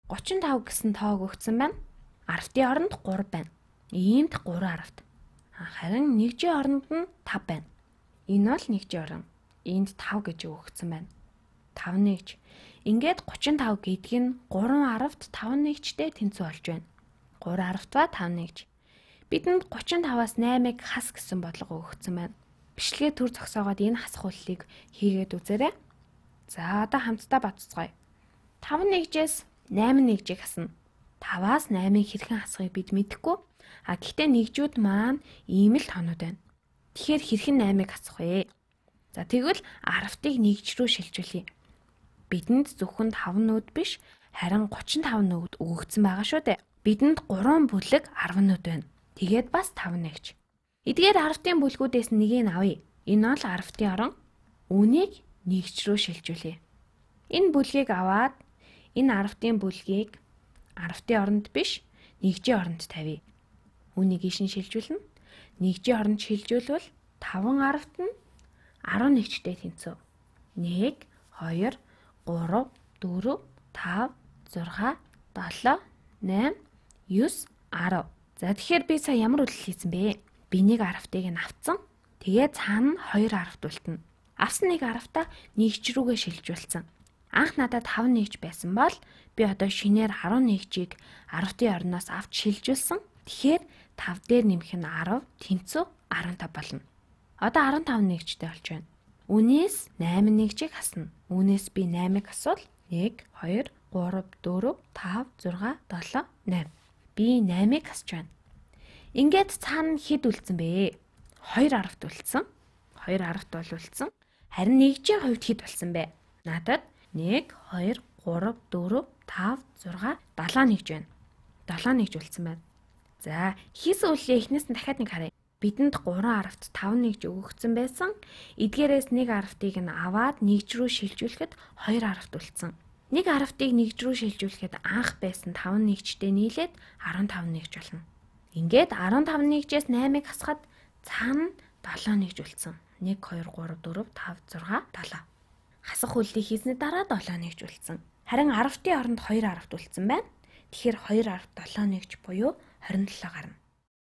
35 гэсэн тоог өгсөн байна. Арвтын оронд 3 байна. Иймд 3 арвт. Харин нэгжийн оронд нь 5 байна. Энэ бол нэгжийн орон. Энд 5 гэж өгсөн байна. 5 нэгж. Ингээд 35 гэдэг нь 3 арвт 5 нэгжтэй тэнцүү болж байна. 3 арвт ба 5 нэгж. Бидэнд 35-аас 8-ыг хас гэсэн бодлого өгсөн байна. Бичлэгээ төр зогсоогоод энэ хасахууллыг хийгээд үзээрэй. За одоо хамтдаа бодцгоё. 5 нэгжээс 8 нэгжийг хасна. 5-аас 8-ыг хэрхэн хасахыг бид мэдэхгүй. Гэхдээ нэгжүүд маань ийм л тоонууд байна. Тэгэхээр хэрхэн 8-ыг хасах вэ? За тэгвэл арвтыг нэгж рүү шилжүүлье. Бидэнд зөвхөн 5 нүүд биш, харин 35 нүүд өгөгдсөн байгаа шүү дээ. Бидэнд 3 бүлэг 10 нүүд байна. Тэгээд бас 5 нэгж. Эдгээр арвтын бүлгүүдээс нэгийг авъя. Энэ бол арвтын орон. Үүнийг нэгж рүү шилжүүлье. Энэ бүлгийг аваад энэ арвтын бүлгийг арвтын оронд биш, нэгжийн оронд тавья. Үүнийг ийшин шилжүүлнэ. Нэгжийн оронд шилжүүлвэл 5 арвт нь 10 нэгжтэй тэнцүү. 1, 2, 3, 4, 5, 6, 7, 8, 9, 10. За тэгэхээр би сая ямар үйлдэл хийсэн бэ? Би нэг арвтыг нь авцсан. Тэгээд цаана нь 2 арвт үлдэнэ. Авсан нэг арвтаа нэгж рүүгээ шилжүүлсэн. Анх надад 5 нэгж байсан бол би одоо шинээр 10 нэгжийг арвтын орноос авч шилжүүлсэн. Тэгэхээр 5 дээр нэмэх нь 10, тэнцүү 15 болно. Одоо 15 нэгжтэй болж байна. Үүнээс 8 нэгжийг хасна. Үүнээс би 8-ыг асуул. 1, 2, 3, 4, 5, 6, 7, 8. Би 8-ыг хасж байна. Ингээд цаана хэд үлдсэн бэ? 2 арвт үлдсэн. 2 арвт бол үлдсэн. Харин нэгжийн хувьд хэд болсон бэ? Надад 1, 2, 3, 4, 5, 6, 7 нэгж байна. 7 нэгж үлдсэн байна. За, хийсэн үйлээ эхнээс нь дахиад нэг харъя. Бидэнд 3 арвт 5 нэгж өгөгдсөн байсан. Эдгээрээс нэг арвтыг нь аваад нэгж рүү шилжүүлэхэд 2 арвт үлдсэн. Нэг арвтыг нэгж рүү шилжүүлэхэд анх байсан 5 нэгжтэй нийлээд 15 нэгж болно. Ингээд 15 нэгжээс 8-ыг хасахад цаана 7 нэгж үлдсэн. 1, 2, 3, 4, 5, 6, 7. Хасах үйлдэл хийсний дараа 7 нэгж үлдсэн. Харин арвтын оронд 2 арвт үлдсэн байна. Тэгэхээр 2 арвт 7 нэгж буюу 27 гарна.